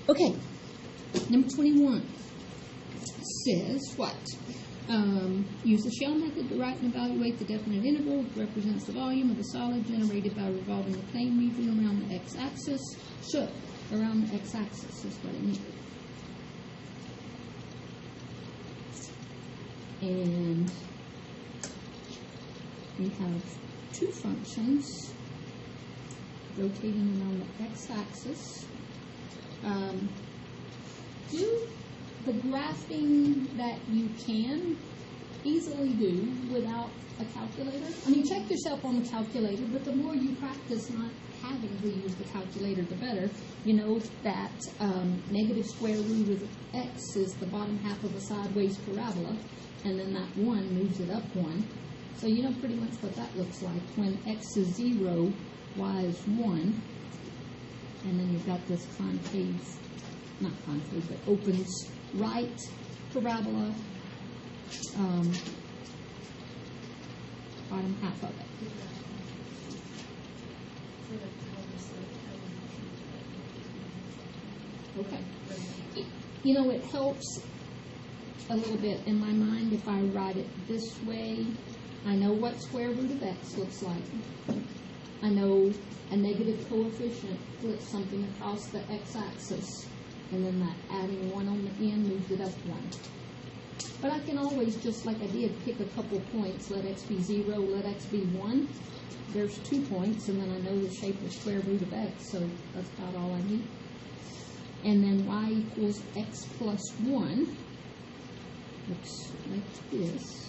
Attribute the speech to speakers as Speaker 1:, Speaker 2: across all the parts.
Speaker 1: Okay, number 21 says what? Use the shell method to write and evaluate the definite integral, which represents the volume of the solid generated by revolving the plane region around the x-axis. So, around the x-axis is what I need. And we have two functions rotating around the x-axis. Do the graphing that you can easily do without a calculator. I mean, check yourself on the calculator, but the more you practice not having to use the calculator, the better. You know that negative square root of x is the bottom half of a sideways parabola, and then that 1 moves it up 1. So you know pretty much what that looks like. When x is 0, y is 1, and then you've got this concave, not concave, but opens right parabola, bottom half of it. Okay. You know, it helps a little bit in my mind if I write it this way. I know what square root of x looks like. I know a negative coefficient flips something across the x-axis, and then that adding 1 on the end moves it up 1. But I can always, just like I did, pick a couple points. Let x be 0, let x be 1. There's 2 points, and then I know the shape of square root of x, so that's about all I need. And then y equals x plus 1. Looks like this.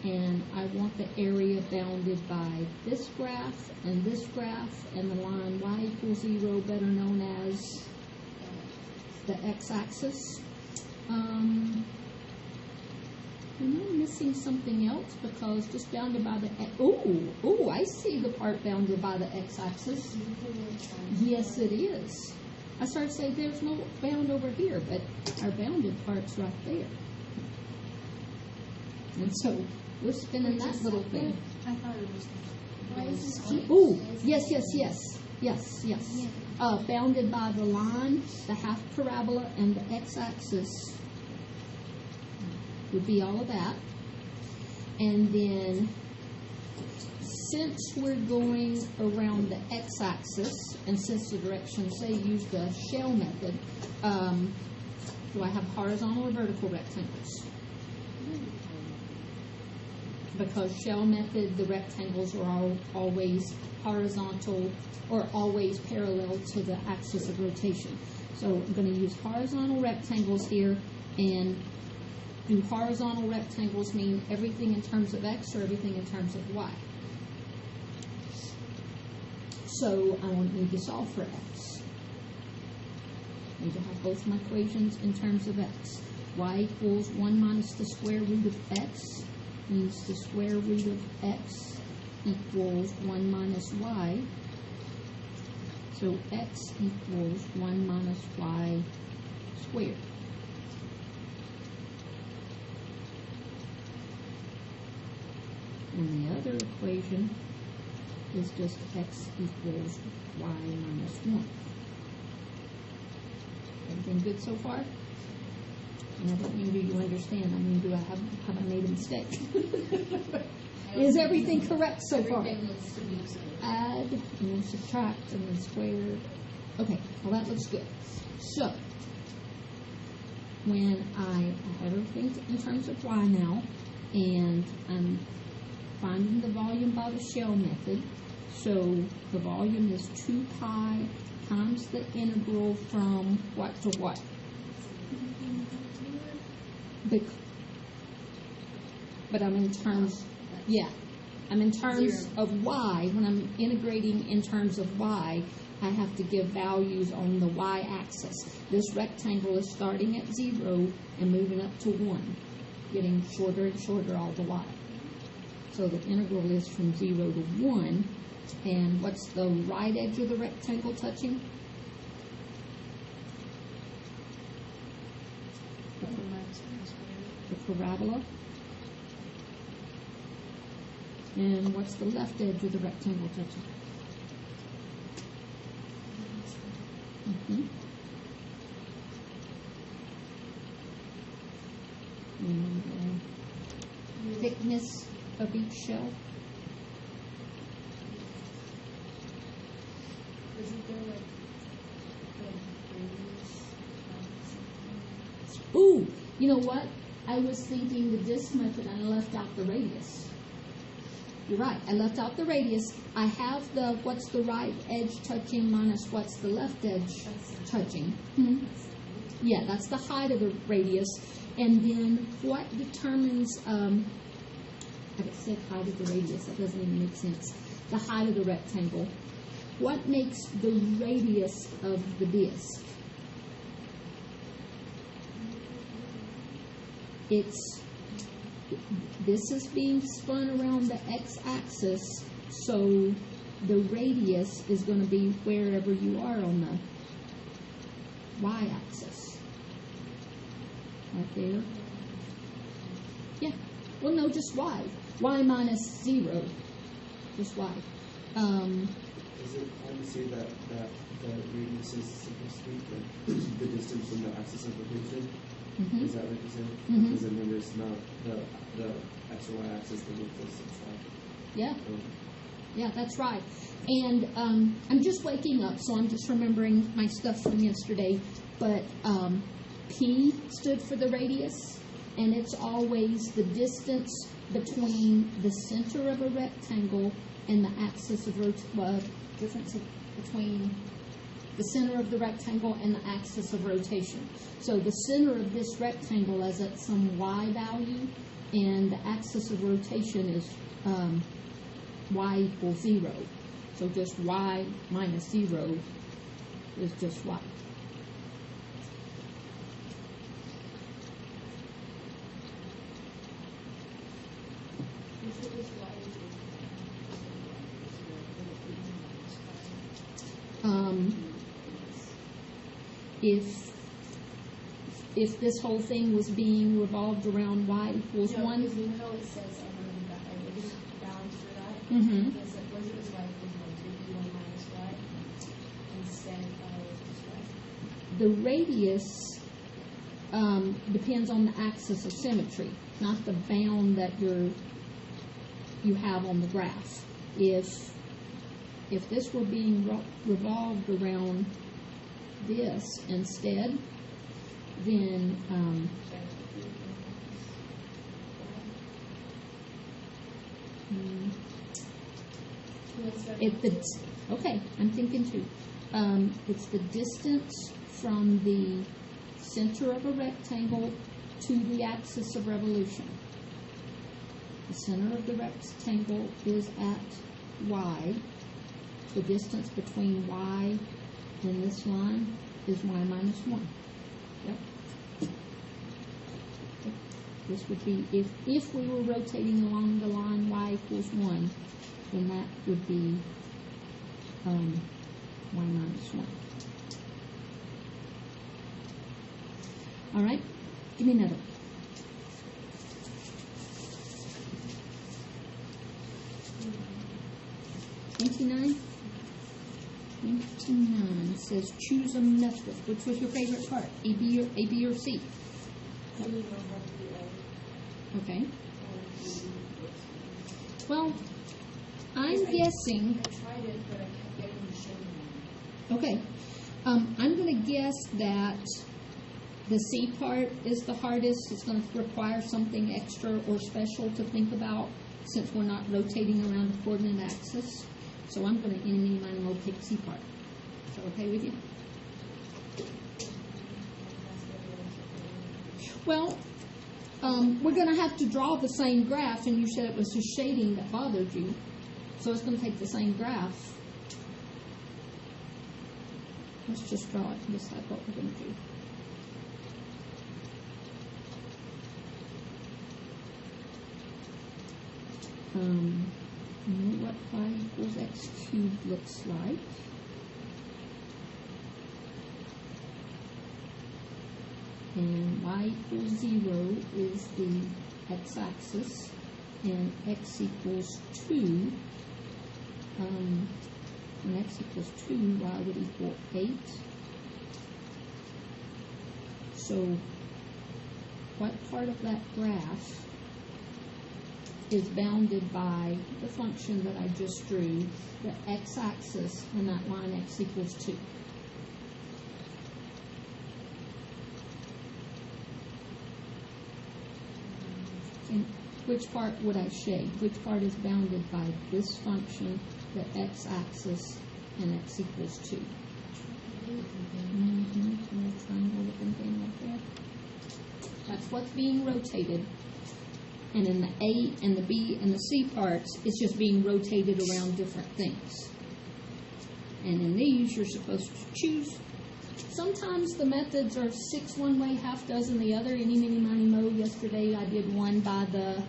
Speaker 1: And I want the area bounded by this graph, and the line y equals 0, better known as the x-axis. Am I missing something else? Because just bounded by the I see the part bounded by the x-axis. Yes, it is. I started to say there's no bound over here, but our bounded part's right there. And so we're spinning that little thing.
Speaker 2: I thought it was.
Speaker 1: Oh, yes. Bounded by the line, the half parabola, and the x-axis would be all of that. And then, since we're going around the x-axis, and since the directions say use the shell method, do I have horizontal or vertical rectangles? Because shell method, the rectangles are always horizontal or always parallel to the axis of rotation. So I'm going to use horizontal rectangles here, and do horizontal rectangles mean everything in terms of x or everything in terms of y? So I won't need to solve for x. I need to have both my equations in terms of x. Y equals 1 minus the square root of x means the square root of x equals 1 minus y. So x equals 1 minus y squared. And the other equation is just x equals y minus 1. Everything good so far? And I don't mean do you understand, I mean have I made a mistake? Is everything correct so far?
Speaker 2: Everything looks to be so.
Speaker 1: Add, and then subtract, and then square. Okay, well that looks good. So, when I have everything in terms of y now, and I'm finding the volume by the shell method, so the volume is 2 pi times the integral from what to what? But I'm in terms, I'm in terms of y. When I'm integrating in terms of y, I have to give values on the y-axis. This rectangle is starting at 0 and moving up to 1, getting shorter and shorter all the while. So the integral is from 0 to 1. And what's the right edge of the rectangle touching? The parabola. And what's the left edge of the rectangle touching? Mhm. And thickness of each shell.
Speaker 2: Isn't there like radius?
Speaker 1: Ooh, you know what? I was thinking the disk method and I left out the radius. You're right, I left out the radius. I have the what's the right edge touching minus what's the left edge touching. Yeah, that's the height of the radius. And then what determines, I said height of the radius, that doesn't even make sense. The height of the rectangle. What makes the radius of the disk? This is being spun around the x-axis, so the radius is going to be wherever you are on the y-axis. Right there. Yeah. Well, no, just y. Y minus 0. Just y.
Speaker 3: Is it common to say that the radius is supposed to be the distance from the axis of rotation?
Speaker 1: Mm-hmm.
Speaker 3: Is that what you said?
Speaker 1: Mhm.
Speaker 3: Because then there's not the x or y axis that looks like
Speaker 1: Yeah. Yeah, that's right. And I'm just waking up, so I'm just remembering my stuff from yesterday. But P stood for the radius, and it's always the distance between the center of a rectangle and the axis of difference between the center of the rectangle and the axis of rotation. So the center of this rectangle is at some y value, and the axis of rotation is y equals 0. So just y minus 0 is just y.
Speaker 2: If it was y,
Speaker 1: If this whole thing was being revolved around y equals
Speaker 2: no,
Speaker 1: 1,
Speaker 2: because you know it says I didn't balance for that.
Speaker 1: mm-hmm.
Speaker 2: Because it was y equals 1, so it'd be 1 minus y instead of just y.
Speaker 1: The radius depends on the axis of symmetry, not the bound that you have on the graph. If this were being revolved around this instead, then okay, I'm thinking too. It's the distance from the center of a rectangle to the axis of revolution. The center of the rectangle is at y. The distance between y and this line is y minus 1. Yep. This would be, if we were rotating along the line y equals 1, then that would be y minus 1. All right, give me another. $29 says choose a method. Which was your favorite part? A, B, or C? Okay. Well, I'm guessing.
Speaker 2: I tried it, but I kept getting the shading on.
Speaker 1: Okay. I'm going to guess that the C part is the hardest. It's going to require something extra or special to think about since we're not rotating around the coordinate axis. So I'm going to eeny, miny, moe, pick C part. Is that okay with you? Well, we're going to have to draw the same graph, and you said it was just shading that bothered you. So it's going to take the same graph. Let's just draw it and decide what we're going to do. You know what y equals x cubed looks like. And y equals 0 is the x-axis, and x equals 2. When x equals 2, y would equal 8. So what part of that graph is bounded by the function that I just drew, the x-axis, and that line x equals 2? And which part would I shade? Which part is bounded by this function, the x-axis, and x equals 2? Triangle looking thing right there. That's what's being rotated. And in the A and the B and the C parts, it's just being rotated around different things. And in these, you're supposed to choose. Sometimes the methods are 6 one way, half dozen the other. Any, mini, miny, mo. Yesterday I did one by the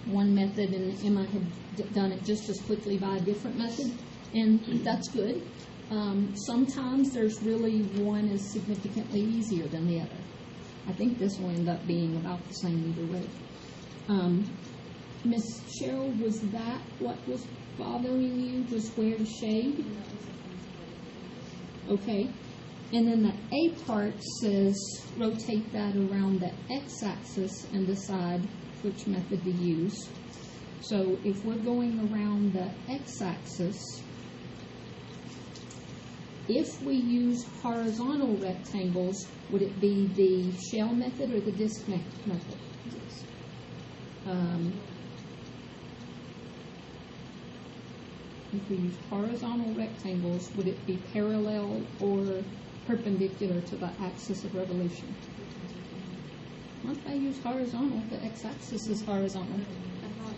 Speaker 1: one method, and Emma had done it just as quickly by a different method. And that's good. Sometimes there's really one is significantly easier than the other. I think this will end up being about the same either way. Miss Cheryl, was that what was bothering you, just where to shade? Okay. And then the A part says rotate that around the x-axis and decide which method to use. So if we're going around the x-axis, if we use horizontal rectangles, would it be the shell method or the disk method? If we use horizontal rectangles, would it be parallel or perpendicular to the axis of revolution? Once I use horizontal, the x-axis is horizontal.
Speaker 2: I thought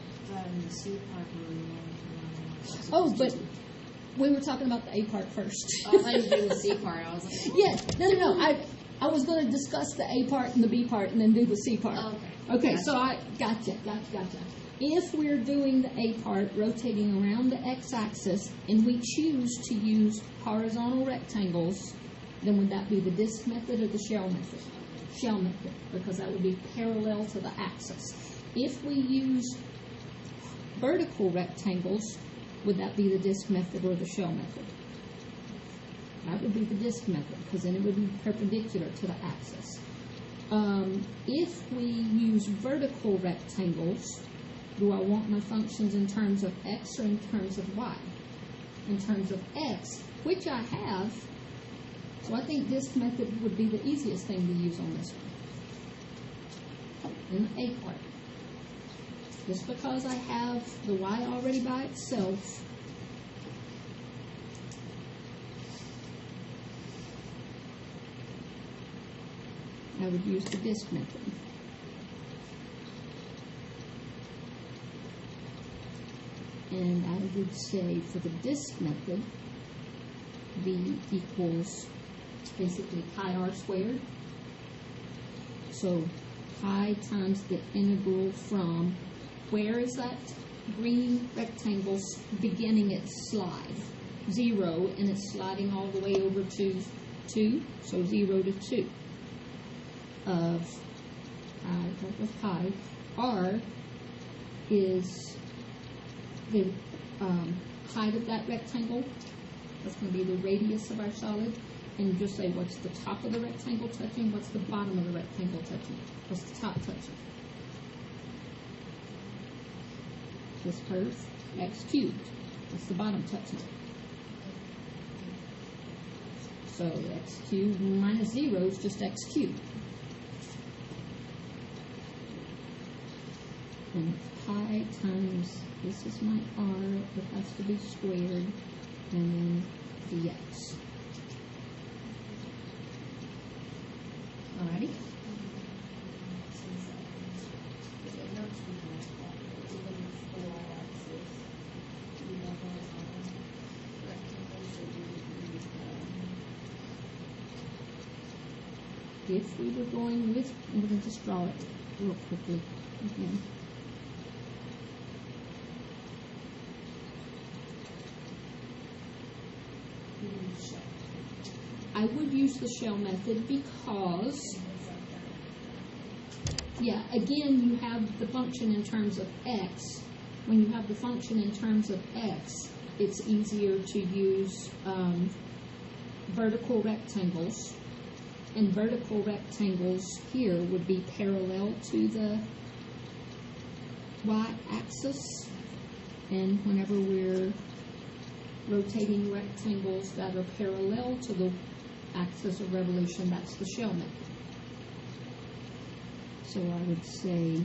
Speaker 2: the C part
Speaker 1: Oh, but we were talking about the A part first.
Speaker 2: Oh, I thought you were doing the C part. I was like,
Speaker 1: Yeah, no. I was going to discuss the A part and the B part and then do the C part.
Speaker 2: oh, okay.
Speaker 1: Okay,
Speaker 2: Gotcha.
Speaker 1: so I gotcha. If we're doing the A part, rotating around the x-axis, and we choose to use horizontal rectangles, then would that be the disk method or the shell method? Shell method, because that would be parallel to the axis. If we use vertical rectangles, would that be the disk method or the shell method? That would be the disk method, because then it would be perpendicular to the axis. If we use vertical rectangles, do I want my functions in terms of x or in terms of y? In terms of x, which I have, so I think disk method would be the easiest thing to use on this one. In the A part. Just because I have the y already by itself, I would use the disk method. And I would say for the disk method, v equals basically pi r squared. So pi times the integral from, where is that green rectangle beginning its slide? 0, and it's sliding all the way over to 2, so 0 to 2 of pi. R is the height of that rectangle. That's going to be the radius of our solid. And just say, what's the top of the rectangle touching? What's the bottom of the rectangle touching? What's the top touching? This curve, x cubed. What's the bottom touching? So x cubed minus 0 is just x cubed. And pi times, this is my r, it has to be squared, and then dx. Alrighty? If we were going with, I'm going to just draw it real quickly again. I would use the shell method because, yeah, again, you have the function in terms of x. When you have the function in terms of x, it's easier to use vertical rectangles And vertical rectangles here would be parallel to the y-axis. And whenever we're rotating rectangles that are parallel to the axis of revolution, that's the shell method. So I would say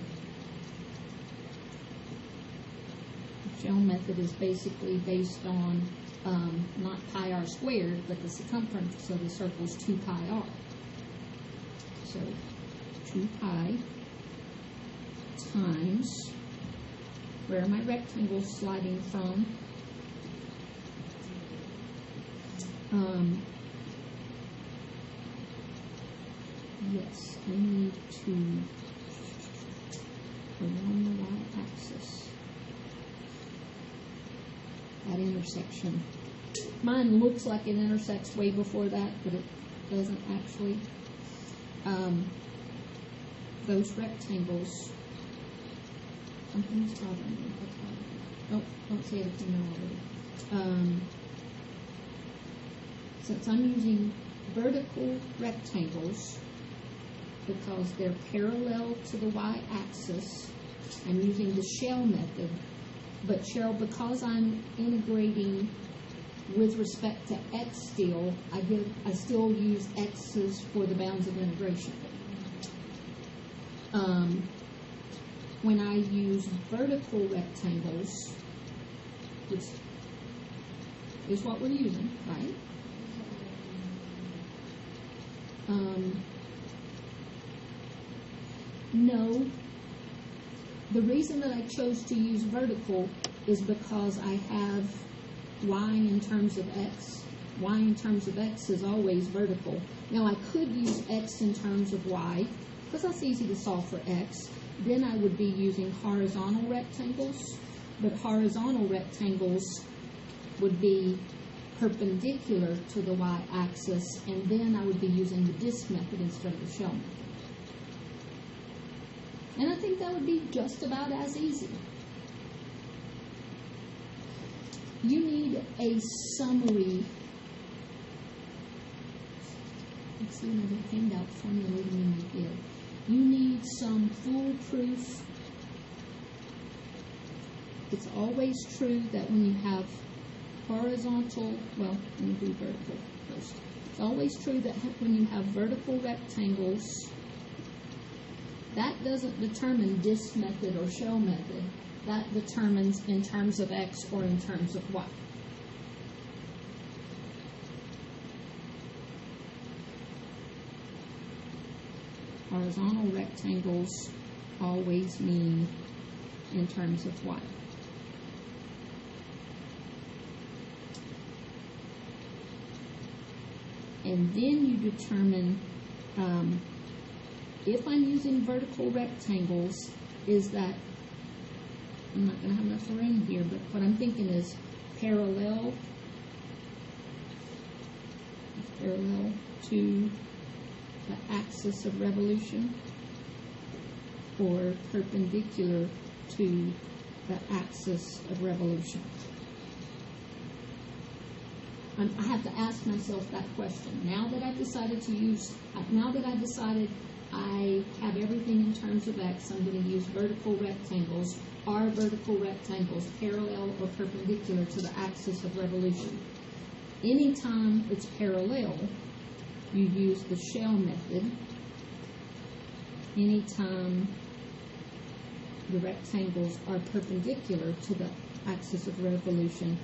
Speaker 1: the shell method is basically based on not pi r squared, but the circumference of the circle is 2 pi r. So 2 pi times, where are my rectangles sliding from? Yes, I need to along the y-axis, that intersection. Mine looks like it intersects way before that, but it doesn't actually. Those rectangles, something's bothering me. What's bothering me? Don't say it if you know already. Since I'm using vertical rectangles because they're parallel to the y-axis, I'm using the shell method. But Cheryl, because I'm integrating with respect to x still, I still use x's for the bounds of integration. When I use vertical rectangles, which is what we're using, right? No. The reason that I chose to use vertical is because I have y in terms of x. Y in terms of x is always vertical. Now I could use x in terms of y, because that's easy to solve for x. Then I would be using horizontal rectangles, but horizontal rectangles would be perpendicular to the y-axis, and then I would be using the disk method instead of the shell method. And I think that would be just about as easy. You need a summary. Let's see another handout formulating in my head. You need some foolproof. It's always true that when you have horizontal, well, let me do vertical first. It's always true that when you have vertical rectangles, that doesn't determine disk method or shell method. That determines in terms of x or in terms of y. Horizontal rectangles always mean in terms of y. And then you determine if I'm using vertical rectangles, is that, I'm not going to have enough room here, but what I'm thinking is parallel to the axis of revolution, or perpendicular to the axis of revolution. I have to ask myself that question. Now that I've decided I have everything in terms of x, I'm going to use vertical rectangles. Are vertical rectangles parallel or perpendicular to the axis of revolution? Anytime it's parallel, you use the shell method. Anytime the rectangles are perpendicular to the axis of revolution,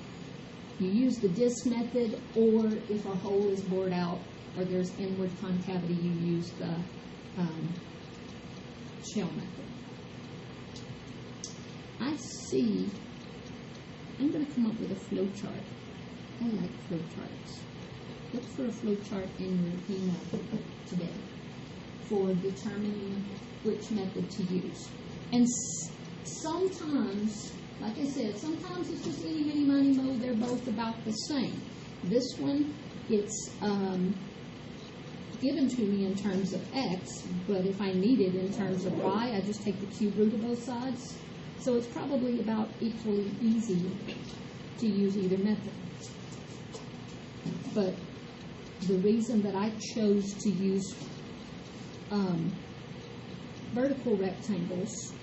Speaker 1: you use the disk method, or if a hole is bored out or there's inward concavity, you use the shell method. I see, I'm going to come up with a flow chart. I like flow charts. Look for a flow chart in your email today for determining which method to use. And sometimes, like I said, sometimes it's just eeny, meeny, miny, mo. They're both about the same. This one, it's given to me in terms of x, but if I need it in terms of y, I just take the cube root of both sides. So it's probably about equally easy to use either method. But the reason that I chose to use vertical rectangles.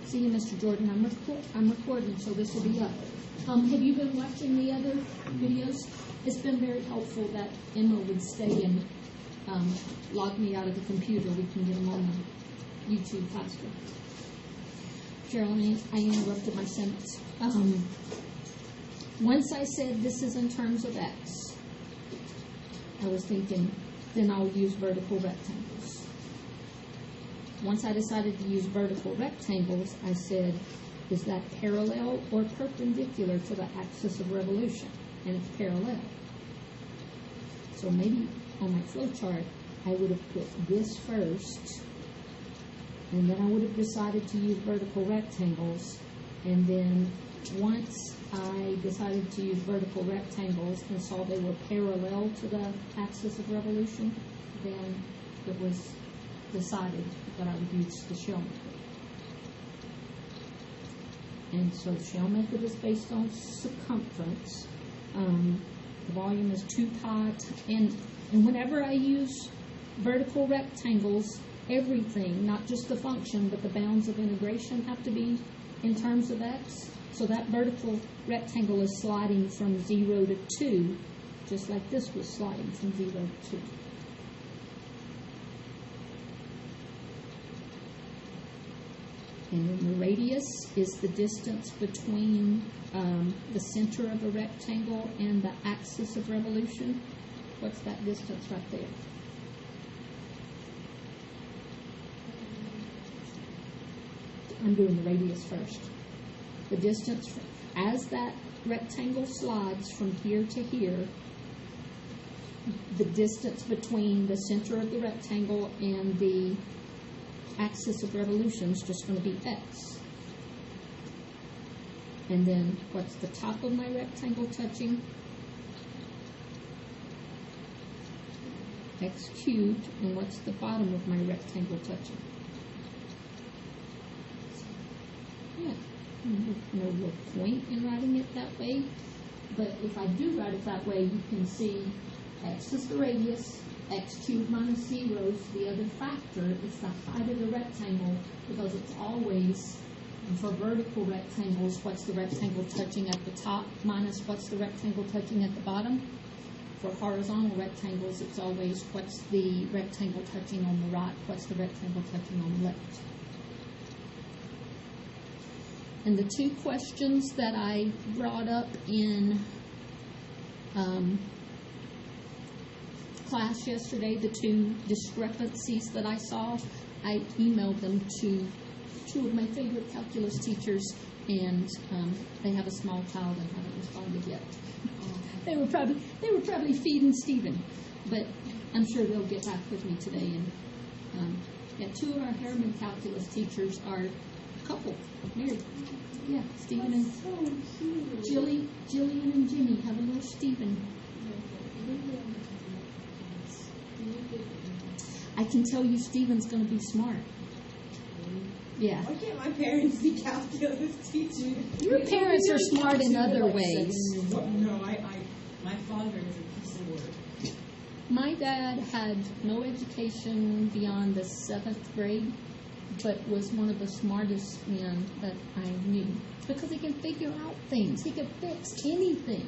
Speaker 1: See, Mr. Jordan, I'm recording, so this will be up. Have you been watching the other videos? It's been very helpful that Emma would stay and log me out of the computer. We can get them on the YouTube faster. Carolyn, I interrupted my sentence. Once I said this is in terms of X, I was thinking, then I'll use vertical rectangles. Once I decided to use vertical rectangles, I said, is that parallel or perpendicular to the axis of revolution? And it's parallel. So maybe on my flow chart, I would have put this first, and then I would have decided to use vertical rectangles, and then once I decided to use vertical rectangles and saw they were parallel to the axis of revolution, then it was decided that I would use the shell method. And so the shell method is based on circumference. The volume is 2 pi, and whenever I use vertical rectangles, everything, not just the function, but the bounds of integration have to be in terms of X. So that vertical rectangle is sliding from 0 to 2, just like this was sliding from 0 to 2. And then the radius is the distance between the center of a rectangle and the axis of revolution. What's that distance right there? I'm doing the radius first. The distance, as that rectangle slides from here to here, the distance between the center of the rectangle and the axis of revolution is just going to be X. And then what's the top of my rectangle touching? X cubed. And what's the bottom of my rectangle touching? Yeah, no real point in writing it that way. But if I do write it that way, you can see X is the radius, X cubed minus 0 is the other factor. It's the height of the rectangle, because it's always, for vertical rectangles, what's the rectangle touching at the top minus what's the rectangle touching at the bottom. For horizontal rectangles, it's always what's the rectangle touching on the right, what's the rectangle touching on the left. And the two questions that I brought up in class yesterday, the two discrepancies that I saw, I emailed them to two of my favorite calculus teachers, and they have a small child and haven't responded yet. They were probably feeding Stephen, but I'm sure they'll get back with me today. And yeah, two of our Harriman calculus teachers are a couple, married. Yeah, Stephen and Jillian and Jimmy have a little Stephen. I can tell you Stephen's going to be smart. Yeah.
Speaker 2: Why can't my parents be calculus teachers?
Speaker 1: Your parents are smart in other ways.
Speaker 2: No, my father is a piece of work.
Speaker 1: My dad had no education beyond the 7th grade, but was one of the smartest men that I knew, because he can figure out things. He can fix anything.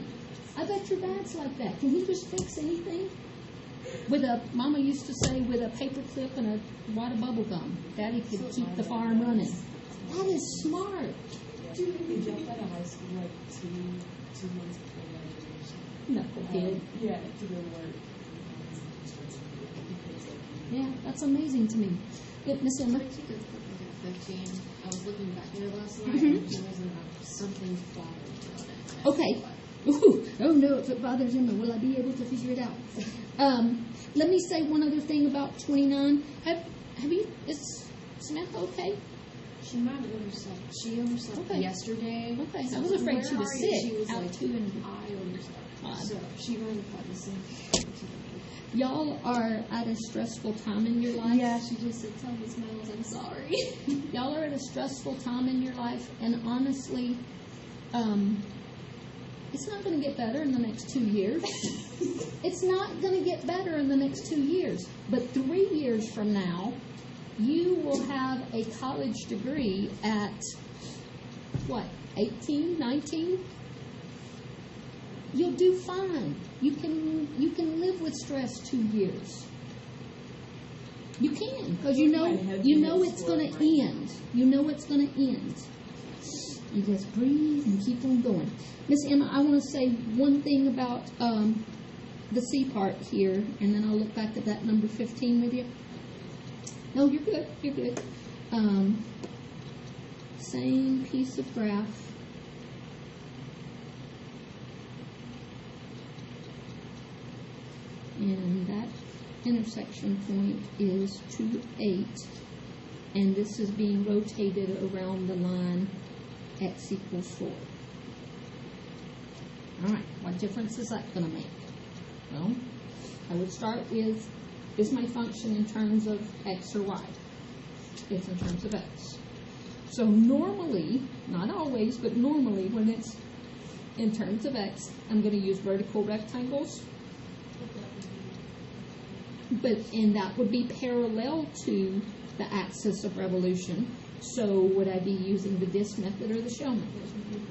Speaker 1: I bet your dad's like that. Can he just fix anything? Mama used to say, with a paper clip and a wad of bubble gum, Daddy could keep the farm running. That is smart.
Speaker 2: We jumped out of high school like two months before graduation.
Speaker 1: Knucklehead.
Speaker 2: Yeah, to go to work.
Speaker 1: Yeah, that's amazing to me. Good, Miss Emma.
Speaker 4: I took a clip at 15. I was looking back at it last night,
Speaker 1: Mhm.
Speaker 4: and there was something bothered about it.
Speaker 1: Okay. Ooh, oh no, if it bothers Emma, will I be able to figure it out? Let me say one other thing about 29. Have you, is Samantha okay?
Speaker 4: She might have overslept. She overslept
Speaker 1: Okay.
Speaker 4: yesterday.
Speaker 1: Okay,
Speaker 4: So
Speaker 1: I was afraid she
Speaker 4: where
Speaker 1: was
Speaker 4: are you?
Speaker 1: sick.
Speaker 4: She was
Speaker 1: Out
Speaker 4: like,
Speaker 1: too, and
Speaker 4: I overslept.
Speaker 1: Odd.
Speaker 4: So she ran about the same thing.
Speaker 1: y'all are at a stressful time in your life.
Speaker 4: Yeah, she just said, tell Miss Miles I'm sorry.
Speaker 1: Y'all are at a stressful time in your life, and honestly, It's not going to get better in the next 2 years. It's not going to get better in the next 2 years. But 3 years from now, you will have a college degree at, what, 18, 19? You'll do fine. You can live with stress 2 years. You can, because you know it's going to end. You know it's going to end. You just breathe and keep on going. Miss Emma, I want to say one thing about the C part here, and then I'll look back at that number 15 with you. No, you're good. You're good. Same piece of graph. And that intersection point is 2, 8. And this is being rotated around the line x equals 4. All right, what difference is that going to make? Well, I would start with, is my function in terms of x or y? It's in terms of x. So normally, not always, but normally when it's in terms of x, I'm going to use vertical rectangles. And that would be parallel to the axis of revolution. So would I be using the disk method or the shell method?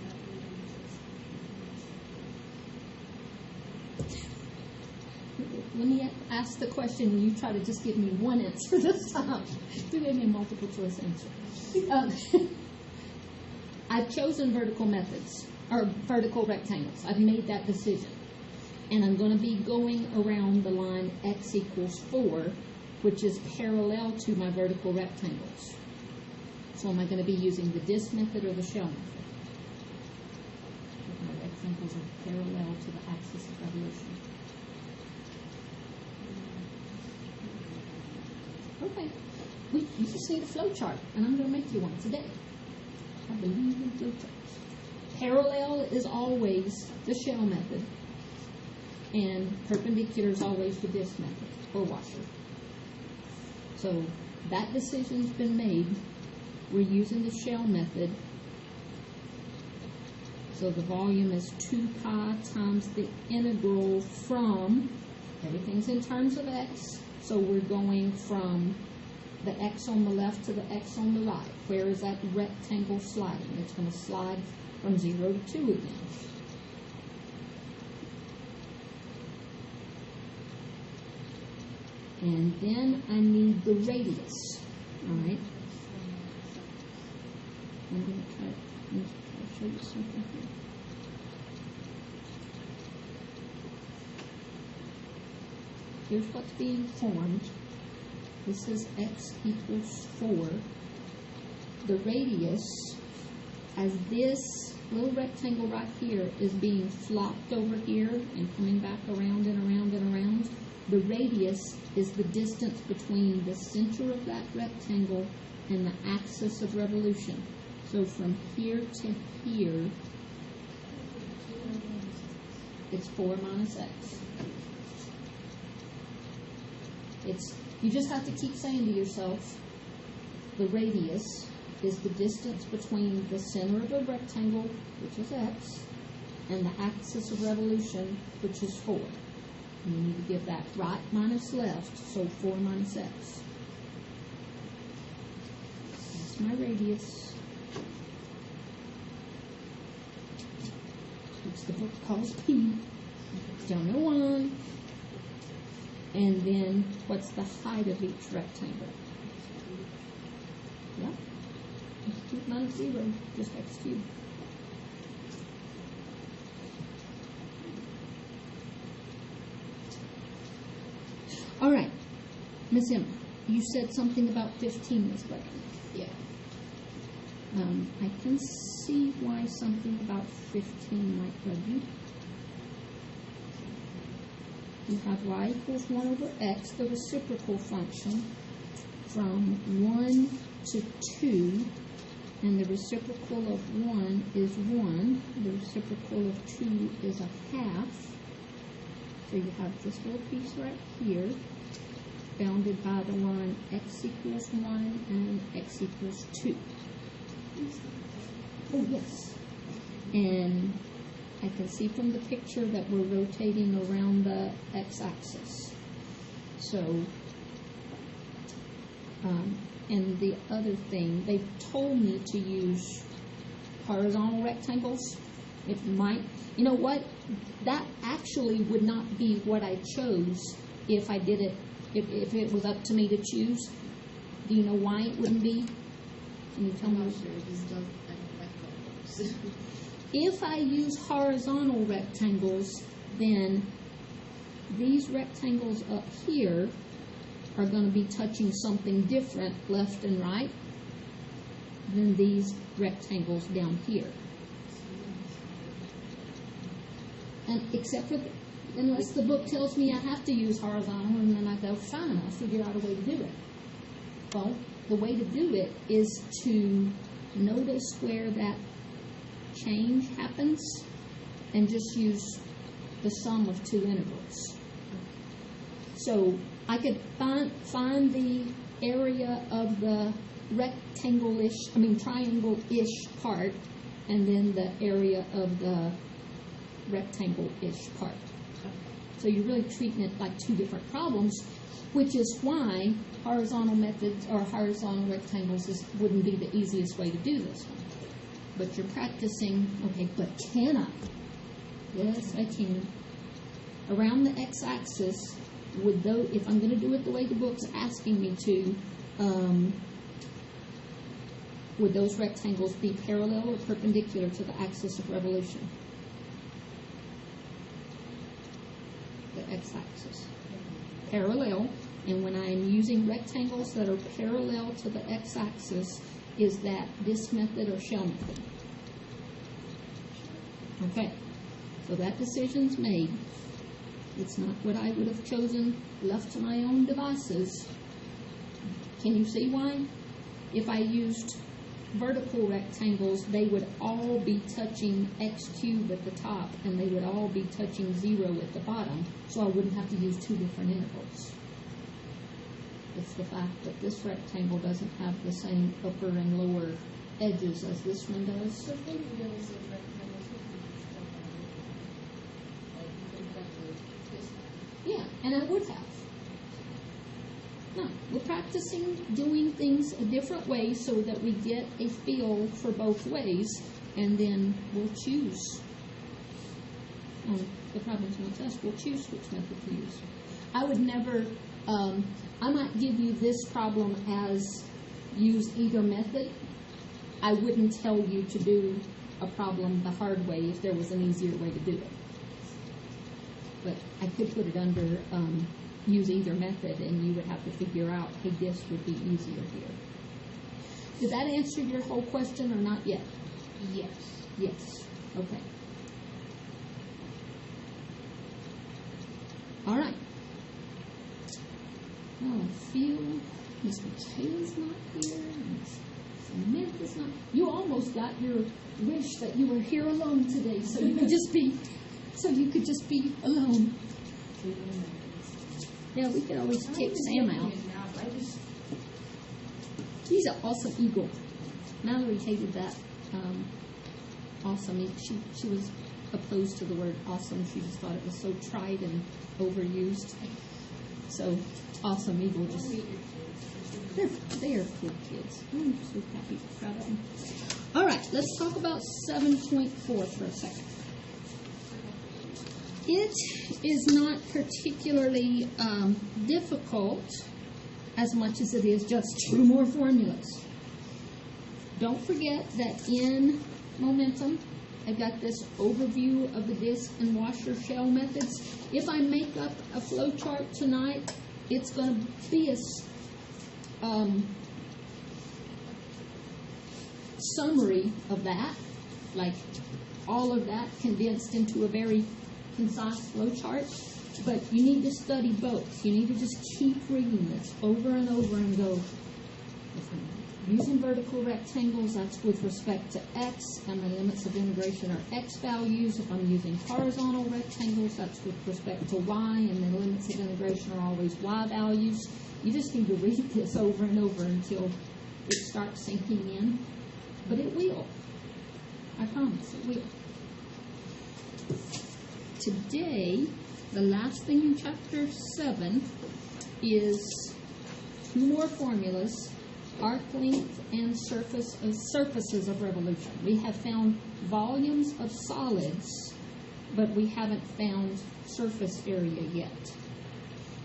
Speaker 1: Let me ask the question and you try to just give me one answer this time. You gave me a multiple choice answer. I've chosen vertical methods, or vertical rectangles. I've made that decision. And I'm going to be going around the line x equals 4, which is parallel to my vertical rectangles. So am I going to be using the disk method or the shell method? My rectangles are parallel to the axis of revolution. Okay. You just need a flow chart, and I'm going to make you one today. I believe in flow charts. Parallel is always the shell method, and perpendicular is always the disk method, or washer. So that decision's been made. We're using the shell method. So the volume is 2 pi times the integral from, everything's in terms of x, so we're going from the x on the left to the x on the right. Where is that rectangle sliding? It's going to slide from 0 to 2 again. And then I need the radius, all right? I'm going to try to show you something here. Here's what's being formed. This is x equals 4. The radius, as this little rectangle right here is being flopped over here and coming back around and around and around, the radius is the distance between the center of that rectangle and the axis of revolution. So from here to here, it's 4 minus x. You just have to keep saying to yourself, the radius is the distance between the center of the rectangle, which is x, and the axis of revolution, which is 4. And you need to give that right minus left, so 4 minus x. That's my radius. Which the book calls P. Don't know why. And then, what's the height of each rectangle? Yeah. X cubed minus 0, just x cubed. All right, Miss Emma, you said something about 15 was better.
Speaker 4: Yeah.
Speaker 1: I can see why something about 15 might bug you. You have y equals 1 over x, the reciprocal function, from 1 to 2, and the reciprocal of 1 is 1. The reciprocal of 2 is a half. So you have this little piece right here, bounded by the line x equals 1 and x equals 2. Oh, yes. And I can see from the picture that we're rotating around the x-axis. So, and the other thing, they've told me to use horizontal rectangles. It might, you know what, that actually would not be what I chose if I did it, if it was up to me to choose. Do you know why it wouldn't be? Can you tell
Speaker 4: I'm
Speaker 1: me?
Speaker 4: not sure. This does, I don't like how it works.
Speaker 1: If I use horizontal rectangles, then these rectangles up here are going to be touching something different left and right than these rectangles down here. And except for, unless the book tells me I have to use horizontal, and then I go, fine, I'll figure out a way to do it. Well, the way to do it is to notice where that change happens and just use the sum of two intervals. So I could find the area of the triangle-ish part, and then the area of the rectangle-ish part. So you're really treating it like two different problems, which is why horizontal methods or horizontal rectangles wouldn't be the easiest way to do this one. But you're practicing, okay, but can I? Yes, I can. Around the x-axis, if I'm going to do it the way the book's asking me to, would those rectangles be parallel or perpendicular to the axis of revolution? The x-axis. Parallel, and when I'm using rectangles that are parallel to the x-axis, is that this method or shell method? Okay, so that decision's made. It's not what I would have chosen left to my own devices. Can you see why? If I used vertical rectangles, they would all be touching x cubed at the top, and they would all be touching 0 at the bottom, so I wouldn't have to use two different intervals. It's the fact that this rectangle doesn't have the same upper and lower edges as this one does.
Speaker 2: So if they realize those rectangles, what do you still have? Like, you could have done this one.
Speaker 1: Yeah, and I would have. No, we're practicing doing things a different way so that we get a feel for both ways, and then we'll choose. The problem's not us. We'll choose which method to use. I would never, I might give you this problem as use either method. I wouldn't tell you to do a problem the hard way if there was an easier way to do it. But I could put it under use either method, and you would have to figure out, hey, this would be easier here. Did that answer your whole question or not yet?
Speaker 2: Yes.
Speaker 1: Yes. Okay. All right. Oh, I feel Miss Michaela's not here. Miss Samantha's not. You almost got your wish that you were here alone today, so you could just be alone. Yeah, we could always kick Sam out. He's an awesome eagle. Mallory hated that. Awesome. She was opposed to the word awesome. She just thought it was so trite and overused. So, awesome eagle. They are cool kids. I'm so happy, proud of them. All right, let's talk about 7.4 for a second. It is not particularly difficult as much as it is just two more formulas. Don't forget that in Momentum, I've got this overview of the disc and washer shell methods. If I make up a flow chart tonight, it's going to be a summary of that, like all of that condensed into a very concise flow chart, but you need to study both. You need to just keep reading this over and over and go, if I'm using vertical rectangles, that's with respect to x, and the limits of integration are x values. If I'm using horizontal rectangles, that's with respect to y, and the limits of integration are always y values. You just need to read this over and over until it starts sinking in. But it will. I promise, it will. today, the last thing in chapter 7 is 2 more formulas, arc length and surfaces of revolution. We have found volumes of solids, but we haven't found surface area yet.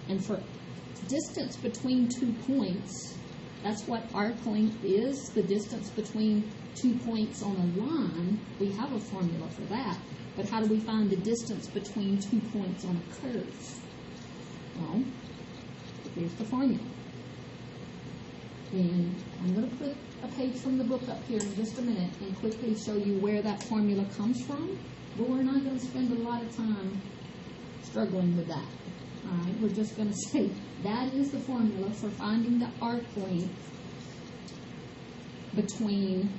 Speaker 1: And for distance between 2 points, that's what arc length is, the distance between 2 points on a line. We have a formula for that. But how do we find the distance between 2 points on a curve? Well, here's the formula. And I'm going to put a page from the book up here in just a minute and quickly show you where that formula comes from. But we're not going to spend a lot of time struggling with that. All right, we're just going to say that is the formula for finding the arc length between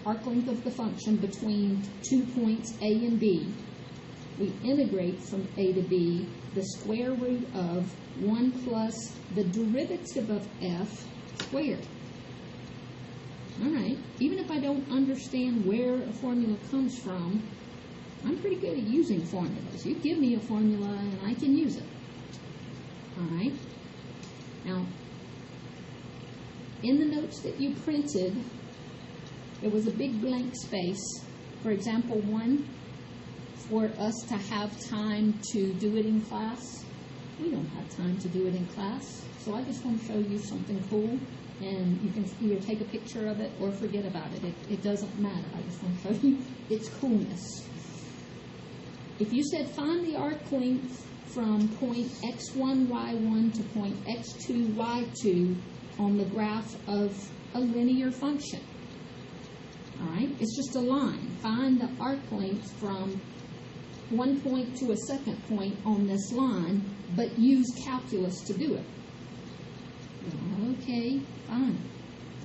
Speaker 1: arc length of the function between 2 points A and B. We integrate from A to B the square root of 1 plus the derivative of f squared. All right, even if I don't understand where a formula comes from, I'm pretty good at using formulas. You give me a formula and I can use it. All right. Now, in the notes that you printed, there was a big blank space. For example, 1, for us to have time to do it in class. We don't have time to do it in class. So I just want to show you something cool. And you can either take a picture of it or forget about it. It doesn't matter. I just want to show you its coolness. If you said find the arc length from point x1, y1 to point x2, y2 on the graph of a linear function, all right, it's just a line. Find the arc length from one point to a second point on this line, but use calculus to do it. Okay, fine.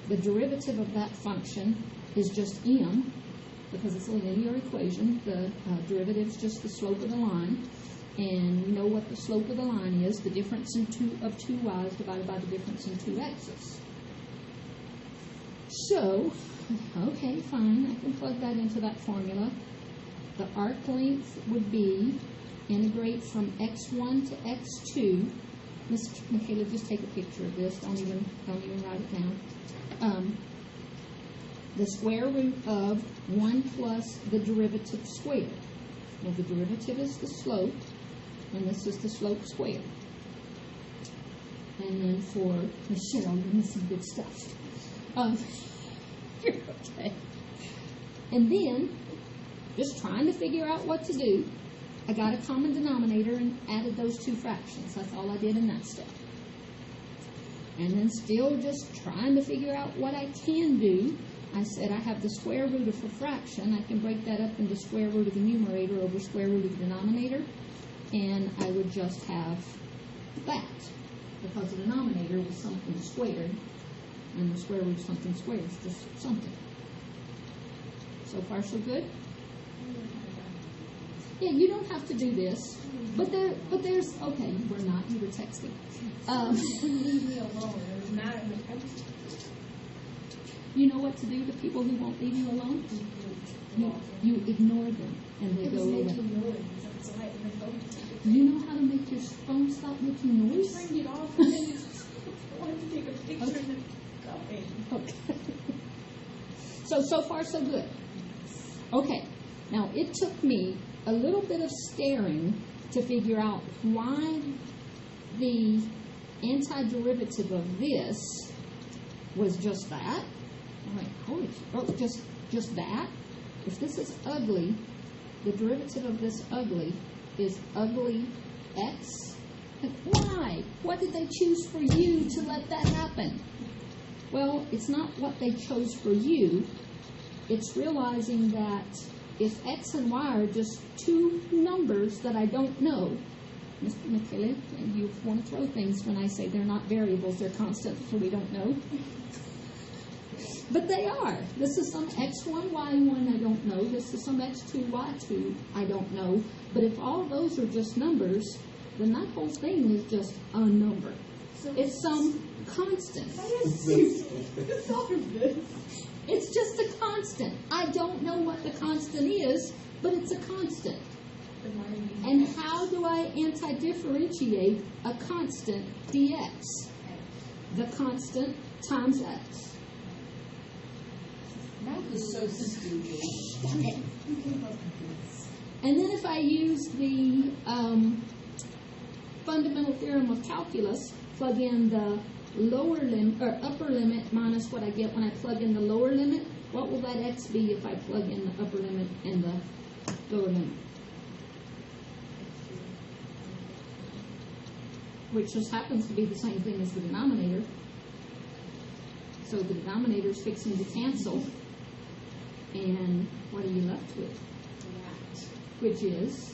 Speaker 1: The derivative of that function is just m, because it's a linear equation. The derivative is just the slope of the line. And you know what the slope of the line is, the difference of 2 y's divided by the difference in 2 x's. So, okay, fine, I can plug that into that formula. The arc length would be integrate from x1 to x2. Miss Michaela, just take a picture of this. Don't even write it down. The square root of 1 plus the derivative squared. Well, the derivative is the slope, and this is the slope squared. And then for Michelle, you're missing good stuff. You're okay. And then, just trying to figure out what to do, I got a common denominator and added those 2 fractions. That's all I did in that step. And then still just trying to figure out what I can do, I said I have the square root of a fraction. I can break that up into square root of the numerator over square root of the denominator. And I would just have that, because the denominator was something squared, and the square root of something squared is just something. So far, so good? Yeah, you don't have to do this, but there's, okay, we're not, you were texting.
Speaker 2: Leave me alone. There's not in the country.
Speaker 1: You know what to do to people who won't leave you alone? You ignore them, and they go away. You know how to make your phone stop making noise?
Speaker 2: Turn it off and then you just want to take a picture
Speaker 1: Okay.
Speaker 2: and then go in.
Speaker 1: Okay. So far, so good. Okay. Now, it took me a little bit of staring to figure out why the antiderivative of this was just that. I'm like, just that? If this is ugly, the derivative of this ugly is ugly x. And why? What did they choose for you to let that happen? Well, it's not what they chose for you. It's realizing that if x and y are just 2 numbers that I don't know, Mr. McKillop, and you want to throw things when I say they're not variables, they're constants, so we don't know. But they are. This is some x1, y1 I don't know. This is some x2, y2 I don't know. But if all those are just numbers, then that whole thing is just a number.
Speaker 2: So
Speaker 1: It's some constant.
Speaker 2: solve this.
Speaker 1: It's just a constant. I don't know what the constant is, but it's a constant.
Speaker 2: Then why are you using
Speaker 1: And
Speaker 2: X?
Speaker 1: how do I anti-differentiate a constant dx? The constant times x.
Speaker 2: Math is so stupid.
Speaker 1: Damn it. And then if I use the fundamental theorem of calculus, plug in the lower limit or upper limit minus what I get when I plug in the lower limit, what will that x be if I plug in the upper limit and the lower limit? Which just happens to be the same thing as the denominator. So the denominator is fixing to cancel. And what are you left with?
Speaker 4: That.
Speaker 1: Which is,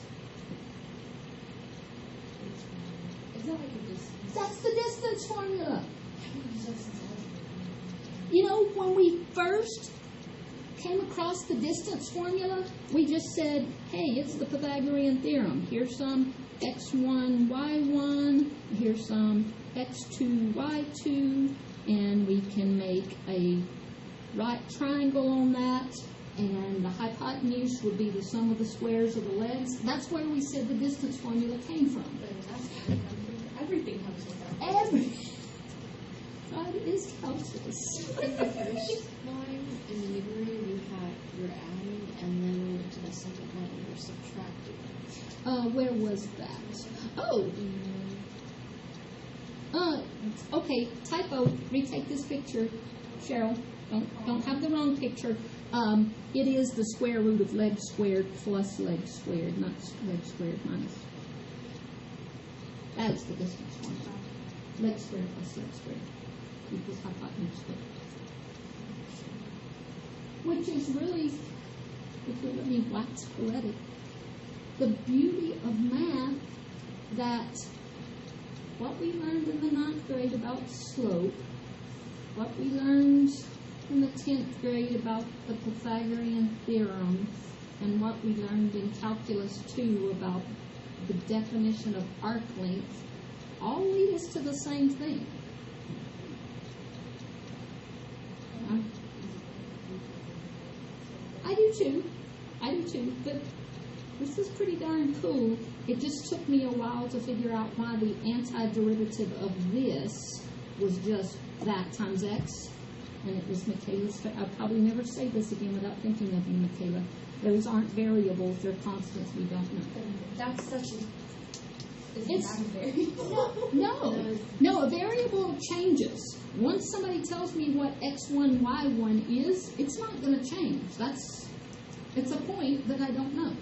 Speaker 2: Is that like a distance?
Speaker 1: that's the distance formula.
Speaker 2: How do you use distance algebra?
Speaker 1: You know, when we first came across the distance formula, we just said, hey, it's the Pythagorean theorem. Here's some x1, y1, here's some x2, y2, and we can make a right triangle on that, and the hypotenuse would be the sum of the squares of the legs. That's where we said the distance formula came from.
Speaker 2: But that's everything comes with that.
Speaker 1: Every God is calculus.
Speaker 4: In the first line, in the numerator, you're adding, and then when we went to the second line, you're subtracting.
Speaker 1: Where was that? Oh, okay, typo. Retake this picture, Cheryl. Don't have the wrong picture. It is the square root of leg squared plus leg squared, not leg squared minus. That is the distance formula. Leg squared plus leg squared equals hypotenuse squared. Which is really, if you let me wax poetic, the beauty of math, that what we learned in the 9th grade about slope, what we learned in the 10th grade about the Pythagorean theorem, and what we learned in calculus 2 about the definition of arc length, all lead us to the same thing. I do too, but this is pretty darn cool. It just took me a while to figure out why the antiderivative of this was just that times x. And it was Michaela's, I'll probably never say this again without thinking of you, Michaela. Those aren't variables, they're constants we don't know.
Speaker 2: That's such a...
Speaker 1: It's-
Speaker 2: Isn't that a variable?
Speaker 1: No, a variable changes. Once somebody tells me what x1, y1 is, it's not going to change. It's a point that I don't know.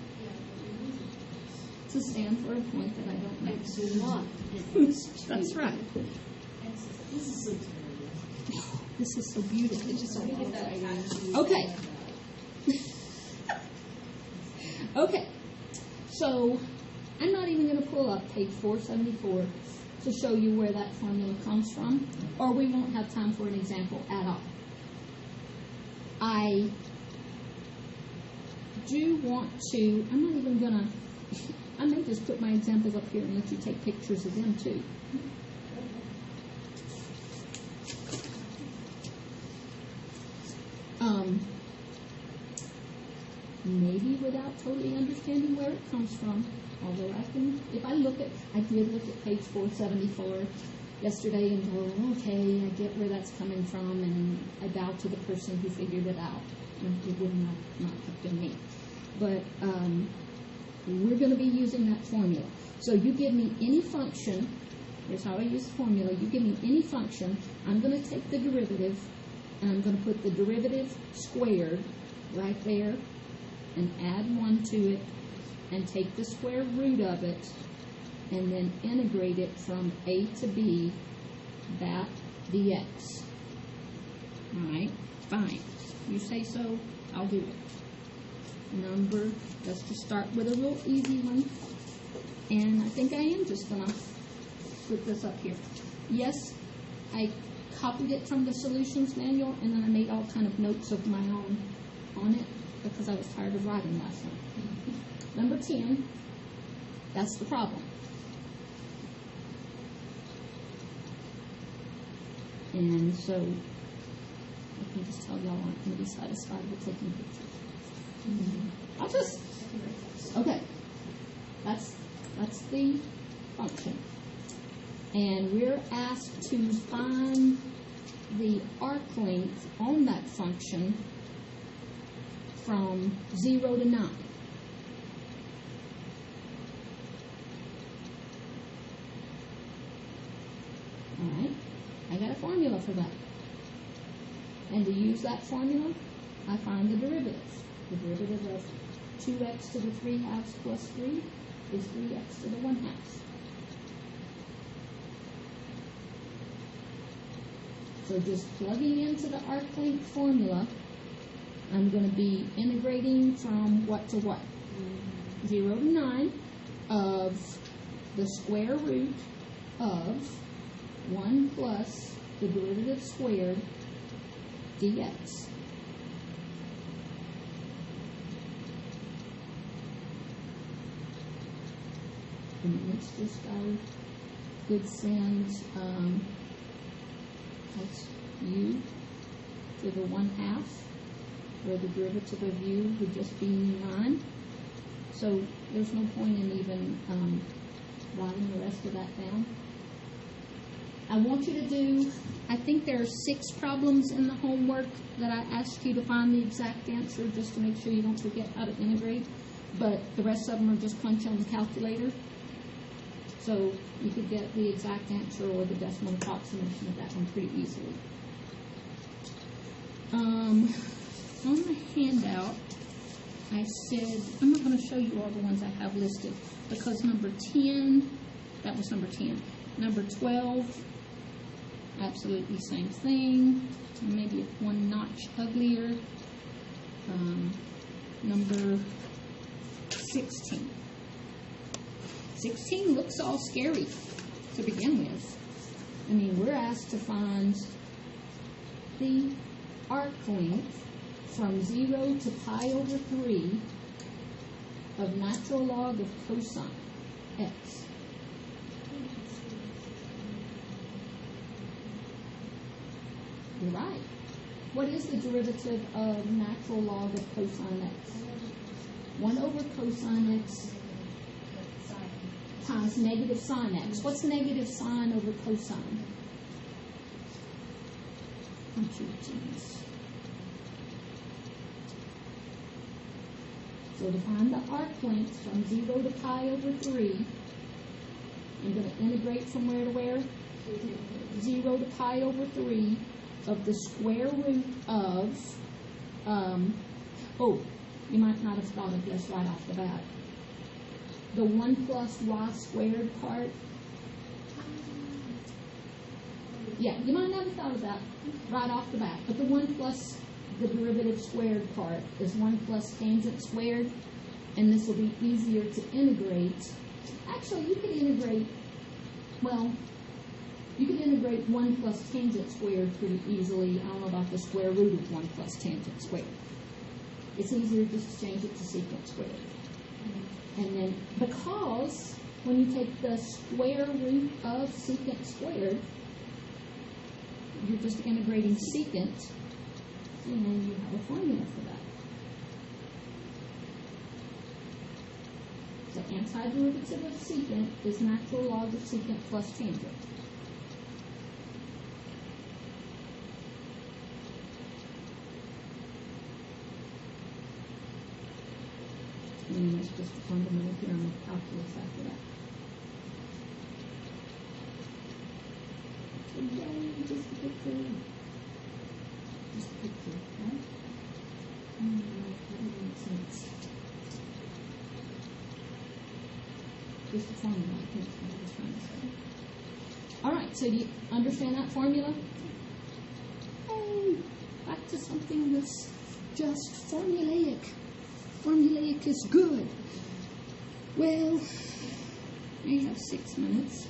Speaker 1: To stand for a point that I don't know.
Speaker 4: X is not.
Speaker 1: That's right.
Speaker 2: This is so terrible.
Speaker 1: This is so beautiful.
Speaker 2: It's just we get that attached.
Speaker 1: Okay. Okay. So I'm not even going to pull up page 474 to show you where that formula comes from, or we won't have time for an example at all. I do want to, I'm not even going to, I may just put my examples up here and let you take pictures of them too. Maybe without totally understanding where it comes from. Although I did look at page 474 yesterday and go, okay, I get where that's coming from, and I bow to the person who figured it out. And it would not have been me. But we're going to be using that formula. So you give me any function, here's how I use the formula, you give me any function, I'm going to take the derivative, and I'm going to put the derivative squared right there, and add 1 to it, and take the square root of it, and then integrate it from a to b, that dx. Alright, fine. You say so, I'll do it. Let's just start with a real easy one. And I think I am just going to put this up here. Yes, I copied it from the solutions manual, and then I made all kind of notes of my own on it, because I was tired of writing last night. Number 10, that's the problem. And so, and just tell y'all aren't going to be satisfied with taking pictures. I'll just, okay. That's the function. And we're asked to find the arc length on that function from 0 to 9. All right, I got a formula for that. And to use that formula, I find the derivatives. The derivative of 2x to the 3/2 plus 3 is 3x to the 1/2. So just plugging into the arc length formula, I'm going to be integrating from what to what? 0 to 9 of the square root of 1 plus the derivative squared dx. And it's just our good sins, that's u to the 1/2, where the derivative of u would just be 9. So there's no point in even writing the rest of that down. I want you to do, I think there are 6 problems in the homework that I asked you to find the exact answer just to make sure you don't forget how to integrate. But the rest of them are just punch on the calculator. So you could get the exact answer or the decimal approximation of that one pretty easily. On the handout, I said, I'm not going to show you all the ones I have listed because number 10, that was number 10. Number 12, absolutely same thing, maybe one notch uglier. Number 16. 16 looks all scary to begin with. I mean, we're asked to find the arc length from 0 to pi over 3 of natural log of cosine x. You're right. What is the derivative of natural log of cosine x? 1 over cosine x times negative sine x. What's negative sine over cosine? Aren't you a genius? So to find the arc length from 0 to pi over 3, I'm going to integrate from where to where? 0 to pi over 3 of the square root of, you might not have thought of this right off the bat. The 1 plus y squared part. Yeah, you might not have thought of that right off the bat. But the 1 plus the derivative squared part is 1 plus tangent squared. And this will be easier to integrate. Actually, you could integrate, you could integrate 1 plus tangent squared pretty easily. I don't know about the square root of 1 plus tangent squared. It's easier just to change it to secant squared. And then, because when you take the square root of secant squared, you're just integrating secant, and then you have a formula for that. The antiderivative of secant is natural log of secant plus tangent. And there's just a fundamental theorem of calculus after that. So yay, just a picture. Just a picture, right? That doesn't make sense. Just a formula, I think is what I was trying to say. Alright, so do you understand that formula? Hey, back to something that's just formulaic. Formulaic is good. Well, we have 6 minutes.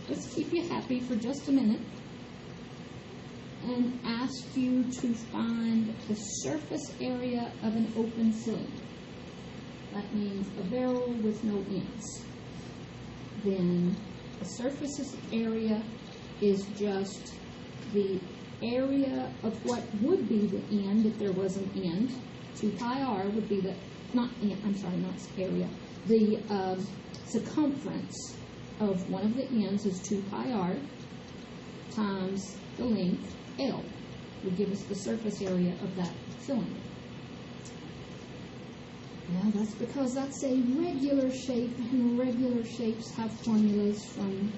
Speaker 1: Let's keep you happy for just a minute and ask you to find the surface area of an open cylinder. That means a barrel with no ends. Then The surface area is just the area of what would be the end if there was an end. 2 pi r would be the, not area. The circumference of one of the ends is 2 pi r times the length L would give us the surface area of that cylinder. Now that's because that's a regular shape, and regular shapes have formulas from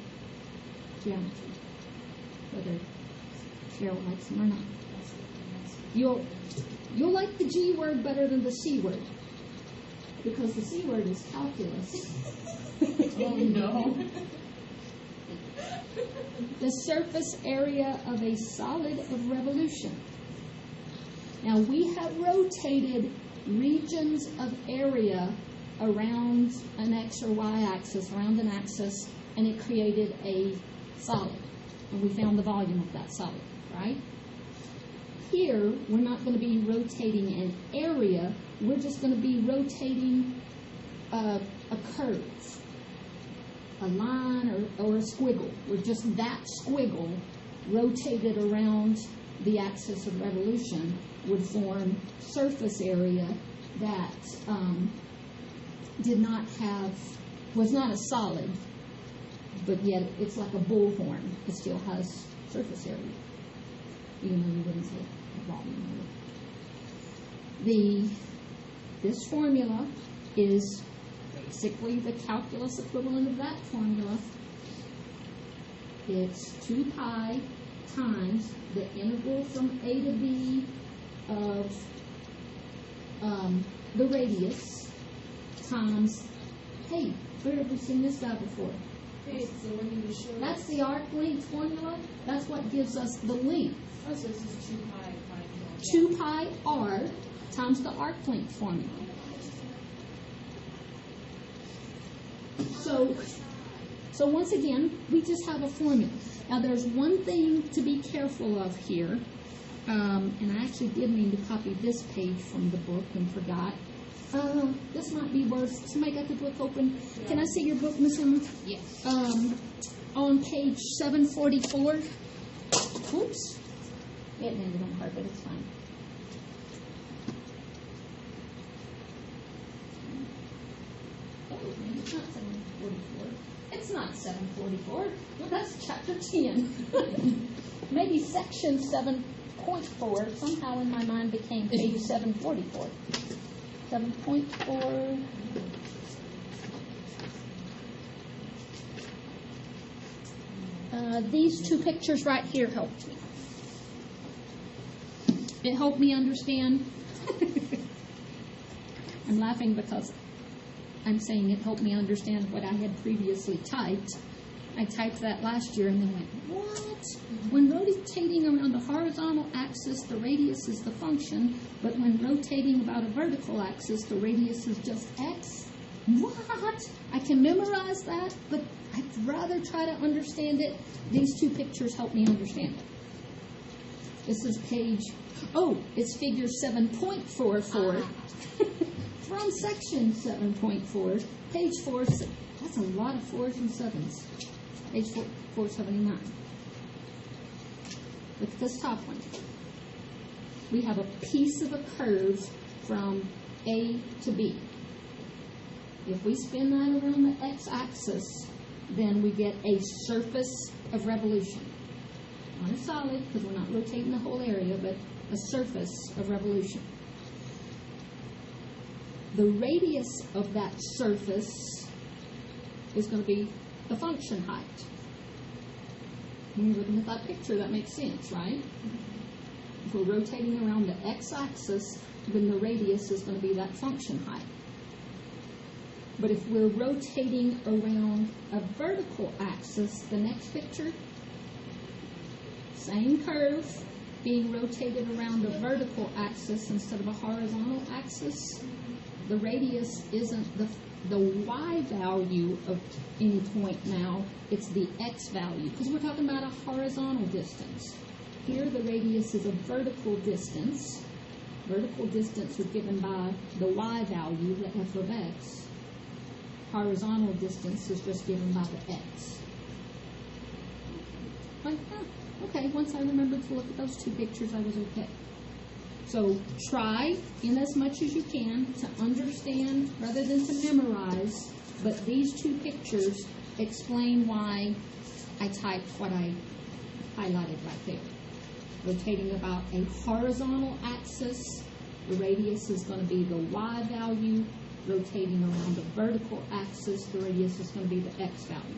Speaker 1: geometry, whether Cheryl likes them or not. You'll like the G word better than the C word, because the C word is calculus.
Speaker 2: Oh no.
Speaker 1: The surface area of a solid of revolution. Now we have rotated regions of area around an X or Y axis, around an axis, and it created a solid. And we found the volume of that solid, right? Here, we're not going to be rotating an area, we're just going to be rotating a curve, a line or a squiggle. We're just that squiggle rotated around the axis of revolution would form surface area that was not a solid, but yet it's like a bullhorn. It still has surface area, even though you wouldn't say volume. This formula is basically the calculus equivalent of that formula. It's 2 pi times the integral from A to B of the radius times, hey, where have we seen this guy before?
Speaker 2: It's the one you just showed.
Speaker 1: That's the arc length formula. That's what gives us the length.
Speaker 2: Oh, so this is 2 pi pi.
Speaker 1: 2 pi r times the arc length formula. So once again, we just have a formula. Now there's one thing to be careful of here, and I actually did mean to copy this page from the book and forgot. This might be worth, somebody got the book open? Can I see your book, Miss Emma?
Speaker 4: Yes.
Speaker 1: On page 744. Oops. It landed on her, but it's fine. Oh, maybe it's not 744. It's not 744. Well, that's chapter 10. Maybe section 7.4 somehow in my mind became page 744. 7.4. These two pictures right here helped me. It helped me understand. I'm laughing because I'm saying it helped me understand what I had previously typed. I typed that last year and then went, what? When rotating around a horizontal axis, the radius is the function, but when rotating about a vertical axis, the radius is just x? What? I can memorize that, but I'd rather try to understand it. These two pictures help me understand it. This is it's figure 7.44 from section 7.4, page 4. That's a lot of 4s and 7s. Page 479. Look at this top one. We have a piece of a curve from A to B. If we spin that around the x-axis, then we get a surface of revolution. Not a solid, because we're not rotating the whole area, but a surface of revolution. The radius of that surface is going to be the function height. When you're looking at that picture, that makes sense, right? If we're rotating around the x-axis, then the radius is going to be that function height. But if we're rotating around a vertical axis, the next picture, same curve, being rotated around a vertical axis instead of a horizontal axis, the radius isn't the y value of any point now, it's the x value, because we're talking about a horizontal distance. Here the radius is a vertical distance. Vertical distance is given by the y value, the f of x. Horizontal distance is just given by the x. Like, okay, once I remembered to look at those two pictures, I was okay. So try, in as much as you can, to understand rather than to memorize, but these two pictures explain why I typed what I highlighted right there. Rotating about a horizontal axis, the radius is going to be the y value. Rotating around the vertical axis, the radius is going to be the x value.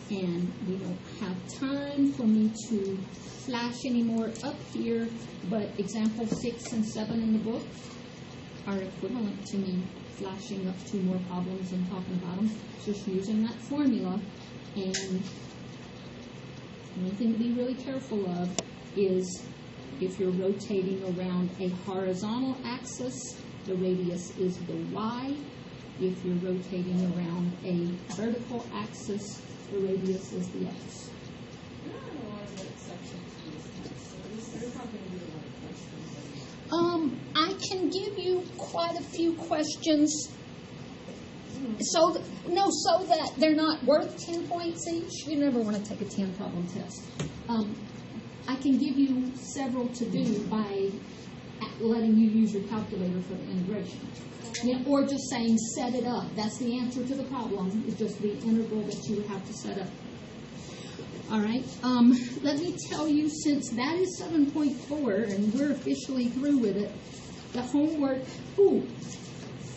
Speaker 1: And we don't have time for me to flash any more up here, but example 6 and 7 in the book are equivalent to me flashing up 2 more problems and talking about them, just using that formula. And one thing to be really careful of is if you're rotating around a horizontal axis, the radius is the y. If you're rotating around a vertical axis, the radius is the x.
Speaker 2: There are a lot of exceptions to these tests, so there's not going to be a lot of questions.
Speaker 1: I can give you quite a few questions. So that they're not worth 10 points each. You never want to take a 10 problem test. I can give you several to do by letting you use your calculator for the integration. Yeah, or just saying set it up. That's the answer to the problem. It's just the integral that you would have to set up. All right. Let me tell you, since that is 7.4 and we're officially through with it, the homework,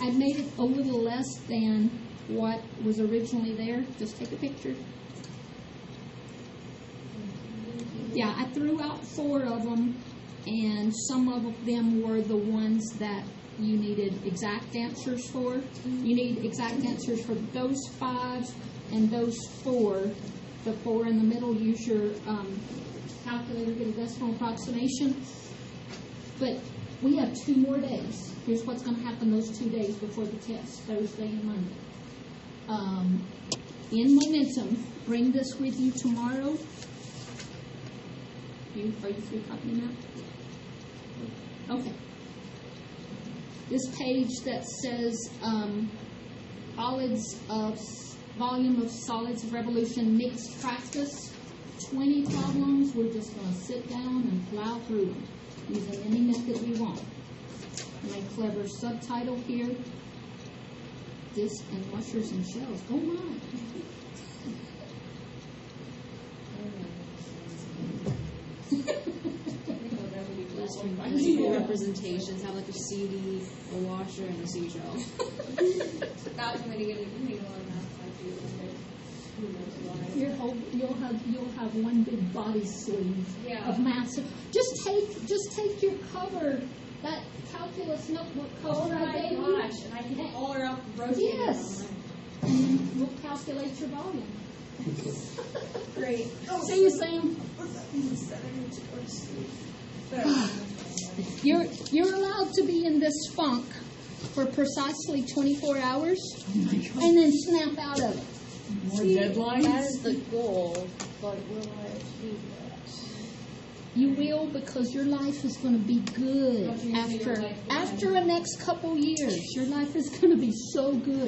Speaker 1: I made it a little less than what was originally there. Just take a picture. Yeah, I threw out 4 of them, and some of them were the ones that you needed exact answers for. You need exact answers for those 5 and those 4. The 4 in the middle, use your calculator, get a decimal approximation. But we have 2 more days. Here's what's going to happen those 2 days before the test, Thursday and Monday. In Momentum, bring this with you tomorrow. Are you through copying that? Okay. This page that says volume of solids of revolution mixed practice, 20 problems. We're just going to sit down and plow through them using any method we want. My clever subtitle here, Disc and Washers and Shells. Oh my!
Speaker 4: Illustrating representations, have like a CD, a washer, and a seashell.
Speaker 2: Not too many going to be a lot of math like you, but who knows why.
Speaker 1: You'll have one big body sleeve of massive. Just take your cover, that calculus notebook cover I gave you.
Speaker 2: And I can color up, rotate
Speaker 1: Yes. And then we'll calculate your volume.
Speaker 2: Great.
Speaker 1: See you, Sam. You're allowed to be in this funk for precisely 24 hours and then snap out of it.
Speaker 5: More deadlines?
Speaker 4: That is the goal, but will I achieve that?
Speaker 1: You will, because your life is going to be good after the next couple years. Your life is going to be so good.